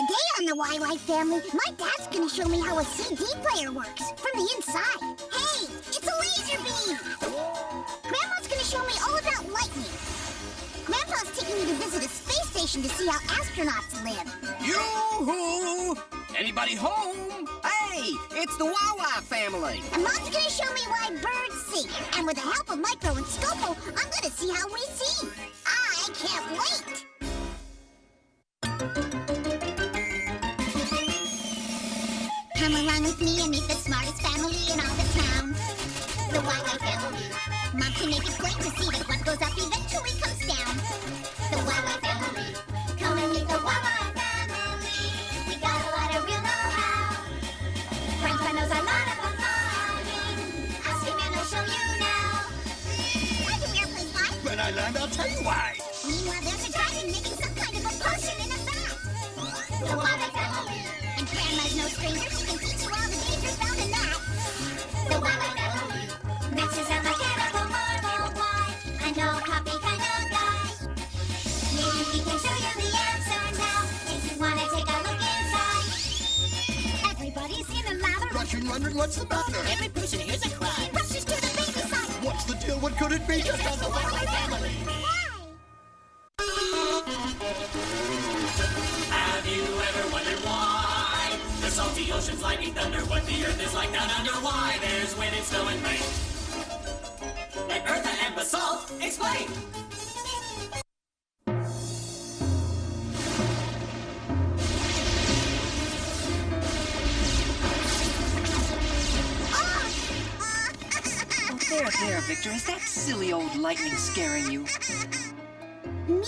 Today on the YY family, my dad's gonna show me how a CD player works from the inside. Hey, it's a laser beam! Grandma's gonna show me all about lightning. Grandpa's taking me to visit a space station to see how astronauts live. Yoo-hoo! Anybody home? Hey, it's the YY family. And Mom's gonna show me why birds sing. And with the help of Micro and Scopo, I'm gonna see how we see. I can't wait! Come along with me and meet the smartest family in all the town. The YY family. Mom can make it plain to see that what goes up eventually comes down. The YY family. Come and meet the YY family. We got a lot of real know-how. Grandpa knows a lot about farming. Ask him and he'll show you now. Why do airplanes fly? When I land, I'll tell you why. Meanwhile, there's a dragon making some kind of a potion in a vat. The YY family. And Grandma's no stranger. She can teach you all the dangers found in that. The YY family. Max is a mechanical marvel. Why? I know copy kind of guy. Maybe we can show you the answer now. If you want to take a look inside. Everybody's in a lather. Rushing, wondering what's the matter. Every person hears a cry. He rushes to the baby side. What's the deal? What could it be? Just as the YY family. Have you ever wondered why the salty oceans, lightning, thunder, what the earth is like down under? Why there's wind and snow and rain? Let Eartha and Basalt explain. There, Victor. Is that silly old lightning scaring you? Me?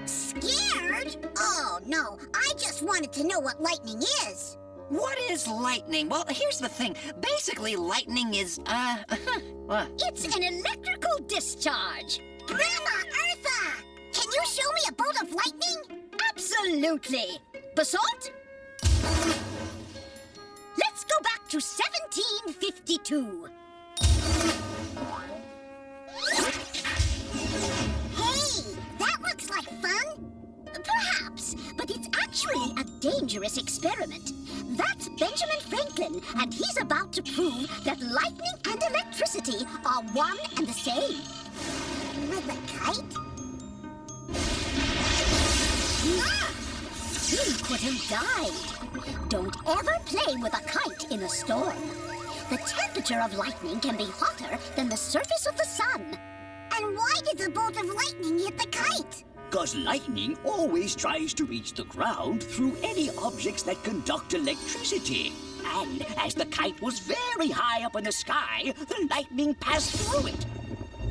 Scared? Oh, no. I just wanted to know what lightning is. What is lightning? Well, here's the thing. Basically, lightning is, what? It's an electrical discharge. Grandma Eartha! Can you show me a bolt of lightning? Absolutely. Basalt? Let's go back to 1752. Hey, that looks like fun. Perhaps, but it's actually a dangerous experiment. That's Benjamin Franklin, and he's about to prove that lightning and electricity are one and the same. With a kite? Ah! He could have died. Don't ever play with a kite in a storm. The temperature of lightning can be hotter than the surface of the sun. And why did the bolt of lightning hit the kite? 'Cause lightning always tries to reach the ground through any objects that conduct electricity. And as the kite was very high up in the sky, the lightning passed through it.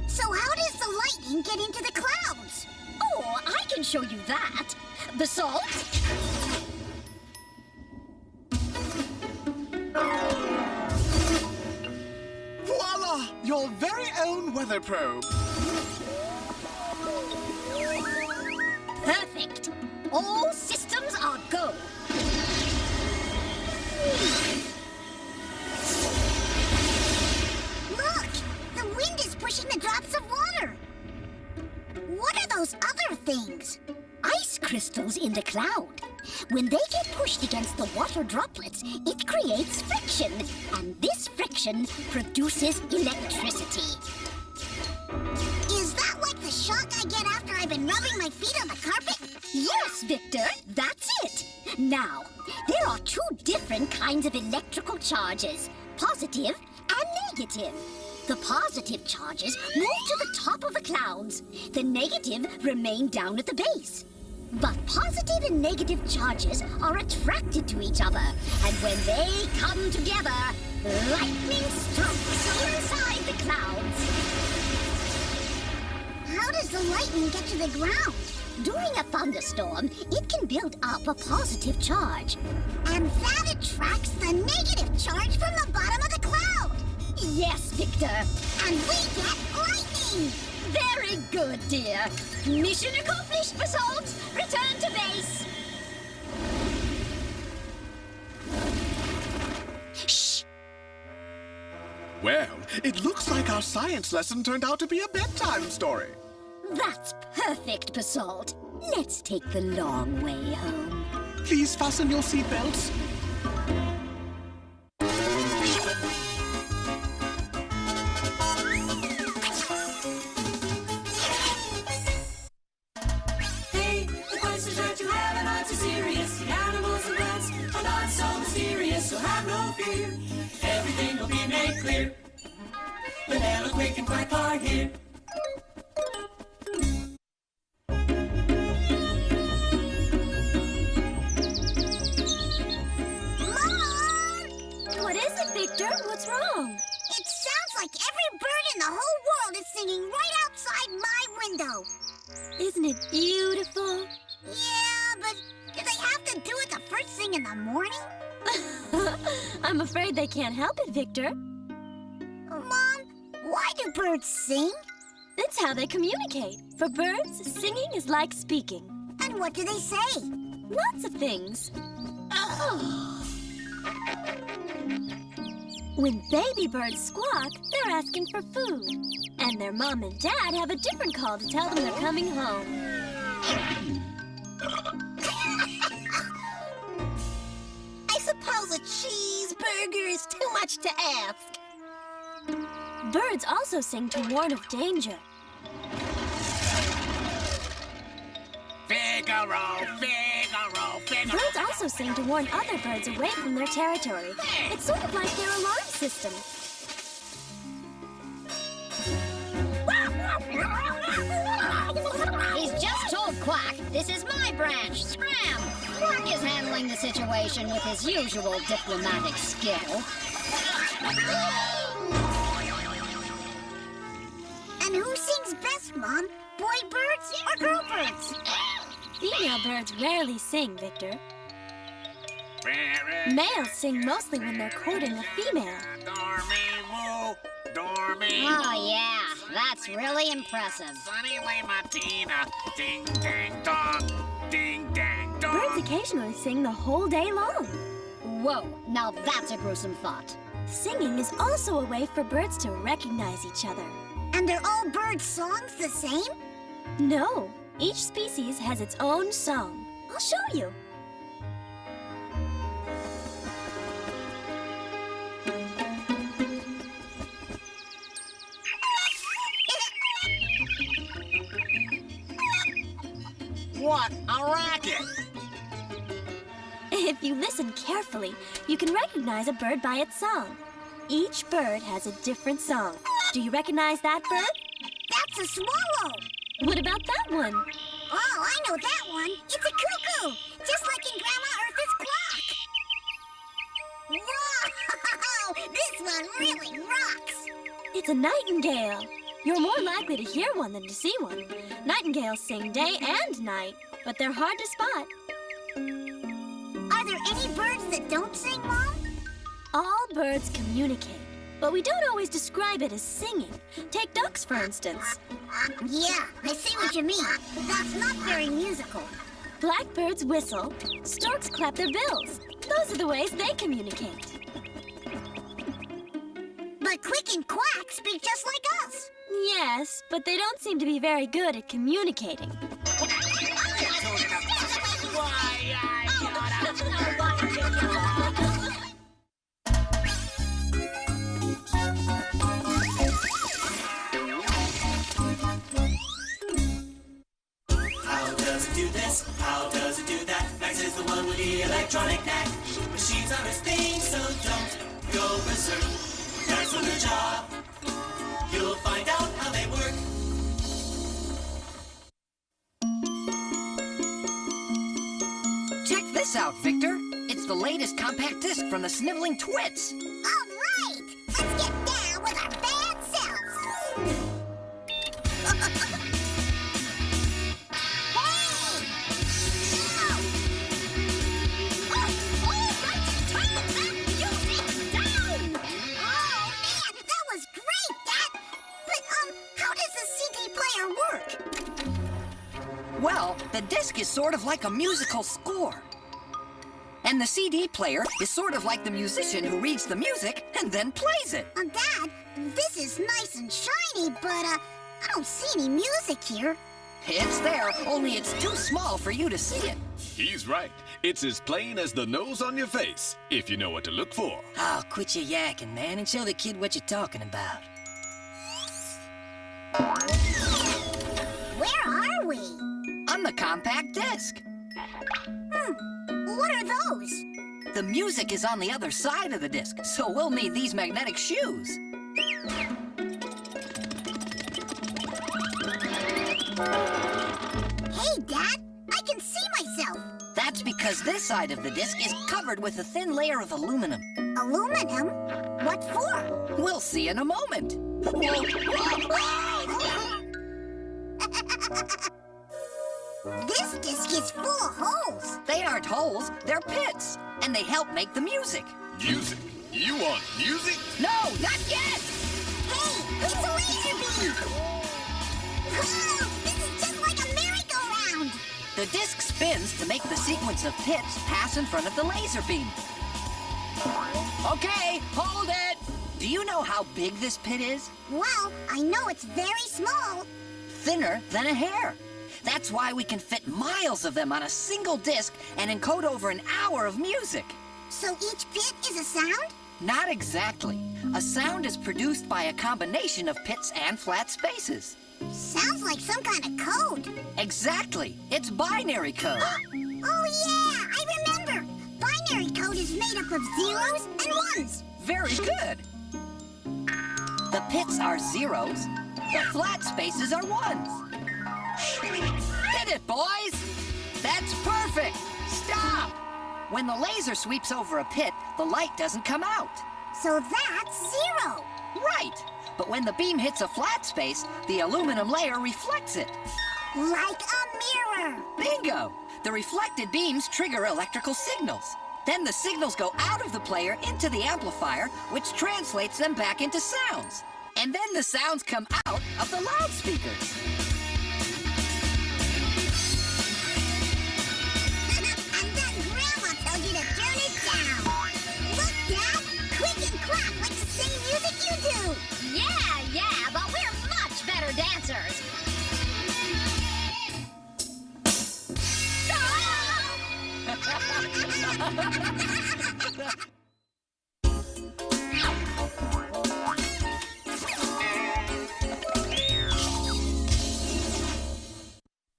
So how does the lightning get into the clouds? Oh, I can show you that. Basalt? Voila! Your very own weather probe. Perfect. All systems are go. Look! The wind is pushing the drops of water. What are those other things? Ice crystals in the cloud. When they get pushed against the water droplets, it creates friction. And this friction produces electricity. Is that like the shock I get after I've been rubbing my feet on the carpet? Yes, Victor, that's it. Now, there are two different kinds of electrical charges, positive and negative. The positive charges move to the top of the clouds. The negative remain down at the base. But positive and negative charges are attracted to each other. And when they come together, lightning strikes inside the clouds. How does the lightning get to the ground? During a thunderstorm, it can build up a positive charge. And that attracts the negative charge from the bottom of the cloud. Yes, Victor. And we get lightning. Very good, dear. Mission accomplished, Basalt. Return to base. Shh. Well, it looks like our science lesson turned out to be a bedtime story. That's perfect, Basalt. Let's take the long way home. Please fasten your seatbelts. Hey, the questions that you have are not too serious. The animals and plants are not so mysterious, so have no fear. Everything will be made clear. Vanilla, Quick, and Quack are here. Mom! What is it, Victor? What's wrong? It sounds like every bird in the whole world is singing right outside my window. Isn't it beautiful? Yeah, but do they have to do it the first thing in the morning? I'm afraid they can't help it, Victor. Mom, why do birds sing? It's how they communicate. For birds, singing is like speaking. And what do they say? Lots of things. When baby birds squawk, they're asking for food. And their mom and dad have a different call to tell them they're coming home. I suppose a cheeseburger is too much to ask. Birds also sing to warn of danger. Figaro, Figaro, Figaro. Birds also sing to warn other birds away from their territory. It's sort of like their alarm system. He's just told Quack this is my branch, Scram. Quack is handling the situation with his usual diplomatic skill. And who sings best, Mom? Boy birds or girl birds? Female birds rarely sing, Victor. Males sing mostly when they're courting a female. Dormy-woo, dormy. Oh, yeah, that's really impressive. Sunny lay Martina. Ding, dang, dong. Ding, dang, dong. Birds occasionally sing the whole day long. Whoa, now that's a gruesome thought. Singing is also a way for birds to recognize each other. And are all bird songs the same? No, each species has its own song. I'll show you. What a racket! If you listen carefully, you can recognize a bird by its song. Each bird has a different song. Do you recognize that bird? That's a swallow. What about that one? Oh, I know that one. It's a cuckoo, just like in Grandma Eartha's clock. Whoa! This one really rocks. It's a nightingale. You're more likely to hear one than to see one. Nightingales sing day and night, but they're hard to spot. Are there any birds that don't sing, Mom? All birds communicate, but we don't always describe it as singing. Take ducks, for instance. Yeah, I see what you mean. That's not very musical. Blackbirds whistle, storks clap their bills. Those are the ways they communicate. But Quick and Quack speak just like us. Yes, but they don't seem to be very good at communicating. How does it do this? How does it do that? Max is the one with the electronic knack. Machines are his thing, so don't go berserk. That's on the job. You'll find out how they work. Check this out, Victor. It's the latest compact disc from the Sniveling Twits. All right, let's get down with our bad selves. Well, the disc is sort of like a musical score. And the CD player is sort of like the musician who reads the music and then plays it. Dad, this is nice and shiny, but I don't see any music here. It's there, only it's too small for you to see it. He's right. It's as plain as the nose on your face, if you know what to look for. Oh, quit your yakking, man, and show the kid what you're talking about. Where are we? On the compact disc. What are those? The music is on the other side of the disc, so we'll need these magnetic shoes. Hey, Dad, I can see myself. That's because this side of the disc is covered with a thin layer of aluminum. Aluminum? What for? We'll see in a moment. This disc is full of holes. They aren't holes, they're pits, and they help make the music. Music? You want music? No, not yet! Hey, it's a laser beam! Whoa, this is just like a merry-go-round! The disc spins to make the sequence of pits pass in front of the laser beam. Okay, hold it! Do you know how big this pit is? Well, I know it's very small. Thinner than a hair. That's why we can fit miles of them on a single disc and encode over an hour of music. So each pit is a sound? Not exactly. A sound is produced by a combination of pits and flat spaces. Sounds like some kind of code. Exactly. It's binary code. Oh, yeah, I remember. Binary code is made up of zeros and ones. Very good. The pits are zeros. The flat spaces are ones. Hit it, boys! That's perfect! Stop! When the laser sweeps over a pit, the light doesn't come out. So that's zero. Right! But when the beam hits a flat space, the aluminum layer reflects it. Like a mirror. Bingo! The reflected beams trigger electrical signals. Then the signals go out of the player into the amplifier, which translates them back into sounds. And then the sounds come out of the loudspeakers. And then Grandma told you to turn it down. Look, Dad, quick and clap like the same music you do. Yeah, but we're much better dancers.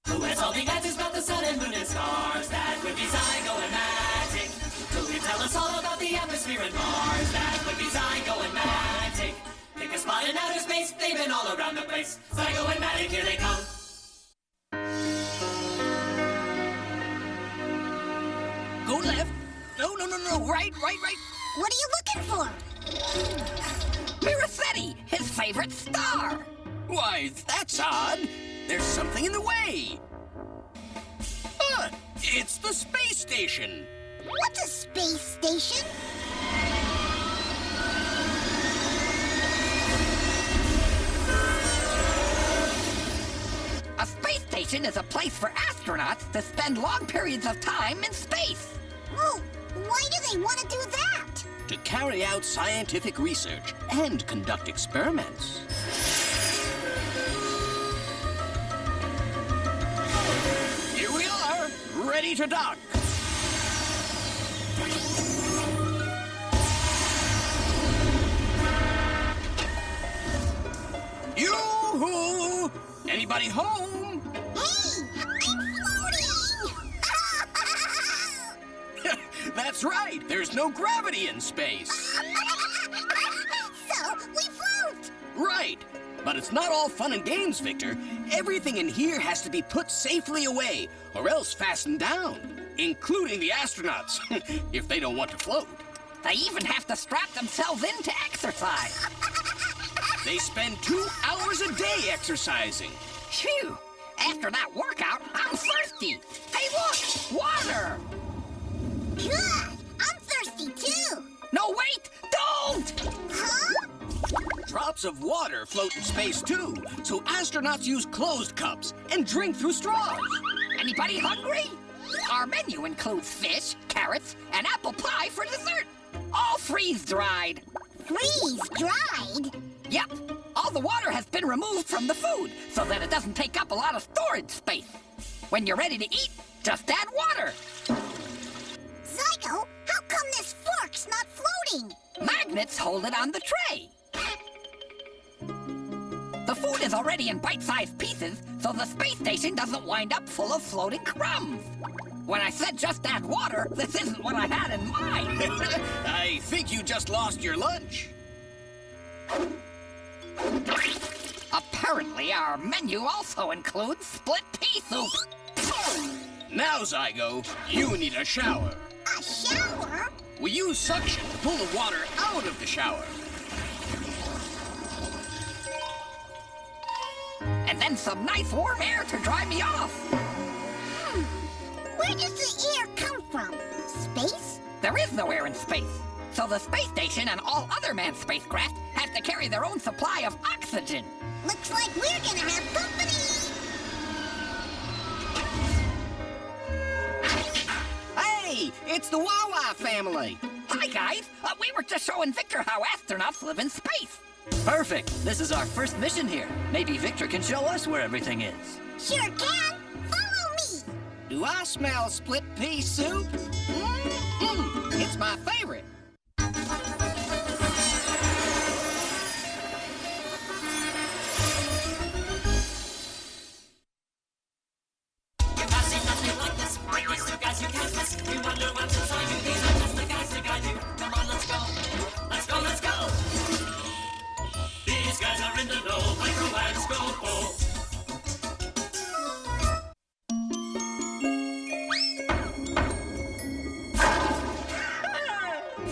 Who has all the answers about the sun and moon and stars? That would be Zygo and Magic. Who can tell us all about the atmosphere and Mars? That would be Zygo and Magic. Pick a spot in outer space, they've been all around the place. Zygo and Magic, here they come. Go left. No. Right. What are you looking for? Miracetti, his favorite star. Why, that's odd. There's something in the way. It's the space station. What's a space station? A space station is a place for astronauts to spend long periods of time in space. Oh, why do they want to do that? To carry out scientific research and conduct experiments. Here we are, ready to dock. Yoo-hoo! Anybody home? Hey, I'm floating! That's right, there's no gravity in space. So, we float! Right, but it's not all fun and games, Victor. Everything in here has to be put safely away, or else fastened down, including the astronauts, if they don't want to float. They even have to strap themselves in to exercise. They spend 2 hours a day exercising. Phew! After that workout, I'm thirsty. Hey, look! Water! Good! I'm thirsty too! No, wait! Don't! Huh? Drops of water float in space too, so astronauts use closed cups and drink through straws. Anybody hungry? Our menu includes fish, carrots, and apple pie for dessert. All freeze-dried. Freeze-dried? Yep, all all the water has been removed from the food so that it doesn't take up a lot of storage space. When you're ready to eat, just add water. Zygo, how come this fork's not floating? Magnets hold it on the tray. The food is already in bite-sized pieces, so the space station doesn't wind up full of floating crumbs. When I said just add water, this isn't what I had in mind. I think you just lost your lunch. Apparently, our menu also includes split pea soup. Now, Zygo, you need a shower. A shower? We use suction to pull the water out of the shower. And then some nice warm air to dry me off. Where does the air come from? Space? There is no air in space. So the space station and all other manned spacecraft have to carry their own supply of oxygen. Looks like we're gonna have company! Hey, it's the Wawa family. Hi, guys. We were just showing Victor how astronauts live in space. Perfect. This is our first mission here. Maybe Victor can show us where everything is. Sure can! Follow me! Do I smell split pea soup? It's my favorite. You've not seen nothing like this. Bring these two guys you can't miss. You wonder what's inside you. These are just the guys to guide you. Come on, let's go. Let's go, let's go. These guys are in the know. Micro and Scopo.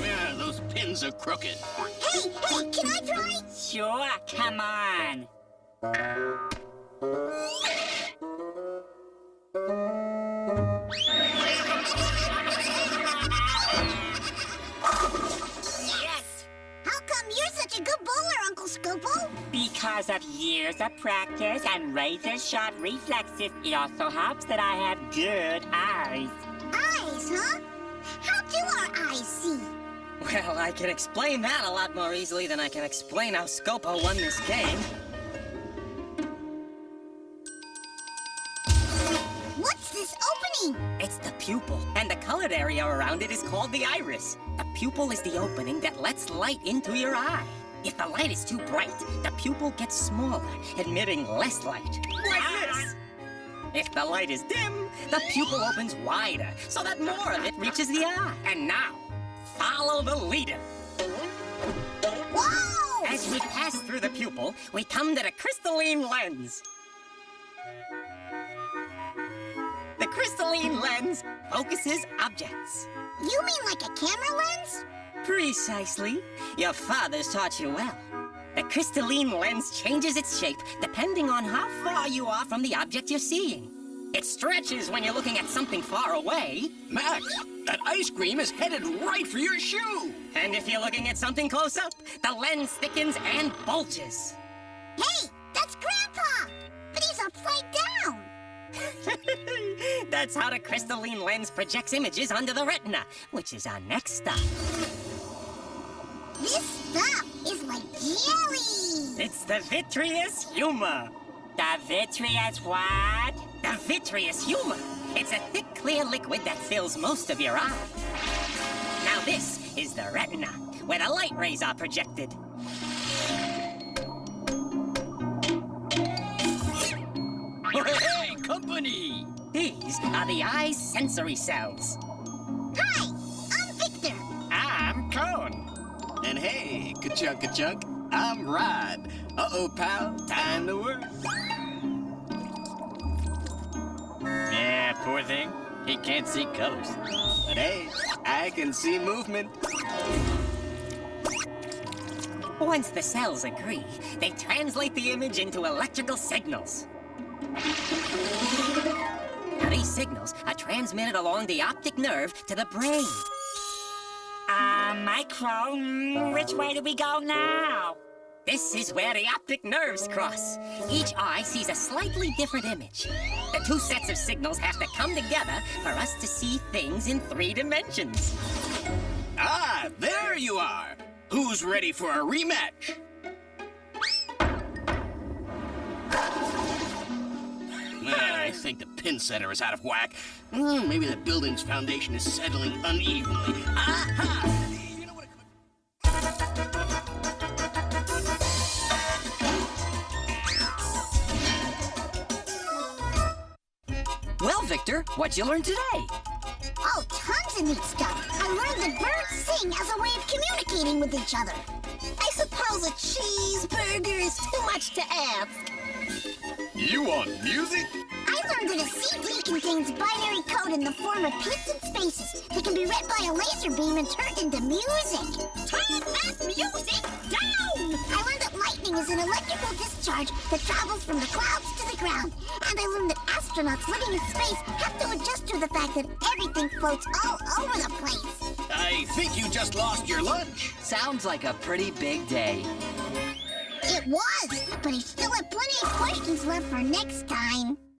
Yeah, those pins are crooked. Hey, can I try? Sure, come on. Yes! How come you're such a good bowler, Uncle Scopo? Because of years of practice and razor-sharp reflexes, it also helps that I have good eyes. Eyes, huh? How do our eyes see? Well, I can explain that a lot more easily than I can explain how Scopo won this game. What's this opening? It's the pupil, and the colored area around it is called the iris. The pupil is the opening that lets light into your eye. If the light is too bright, the pupil gets smaller, emitting less light. Like this. If the light is dim, the pupil opens wider, so that more of it reaches the eye. And now, follow the leader. Whoa! As we pass through the pupil, we come to the crystalline lens. The crystalline lens focuses objects. You mean like a camera lens? Precisely. Your father's taught you well. The crystalline lens changes its shape depending on how far you are from the object you're seeing. It stretches when you're looking at something far away. Max, that ice cream is headed right for your shoe. And if you're looking at something close up, the lens thickens and bulges. Hey, that's Grandpa! But he's upside down! That's how the crystalline lens projects images onto the retina, which is our next stop. This stuff is like jelly! It's the vitreous humor. The vitreous what? The vitreous humor. It's a thick, clear liquid that fills most of your eye. Now this is the retina, where the light rays are projected. Hey, company! These are the eye's sensory cells. Hi, I'm Victor. I'm Cone. And hey, ka-chunk, I'm Rod. Uh-oh, pal, time to work. Yeah, poor thing. He can't see colors. But hey, I can see movement. Once the cells agree, they translate the image into electrical signals. Now, these signals are transmitted along the optic nerve to the brain. Micro, which way do we go now? This is where the optic nerves cross. Each eye sees a slightly different image. The two sets of signals have to come together for us to see things in 3 dimensions. Ah, there you are. Who's ready for a rematch? I think the pin setter is out of whack. Maybe the building's foundation is settling unevenly. Aha! You know what it could... Well, Victor, what'd you learn today? Oh, tons of neat stuff. I learned that birds sing as a way of communicating with each other. I suppose a cheeseburger is too much to ask. You want music? I learned that a CD contains binary code in the form of pits and spaces that can be read by a laser beam and turned into music. Turn that music down! I learned that lightning is an electrical discharge that travels from the clouds to the ground. And I learned that astronauts living in space have to adjust to the fact that everything floats all over the place. I think you just lost your lunch. Sounds like a pretty big day. It was, but I still have plenty of questions left for next time.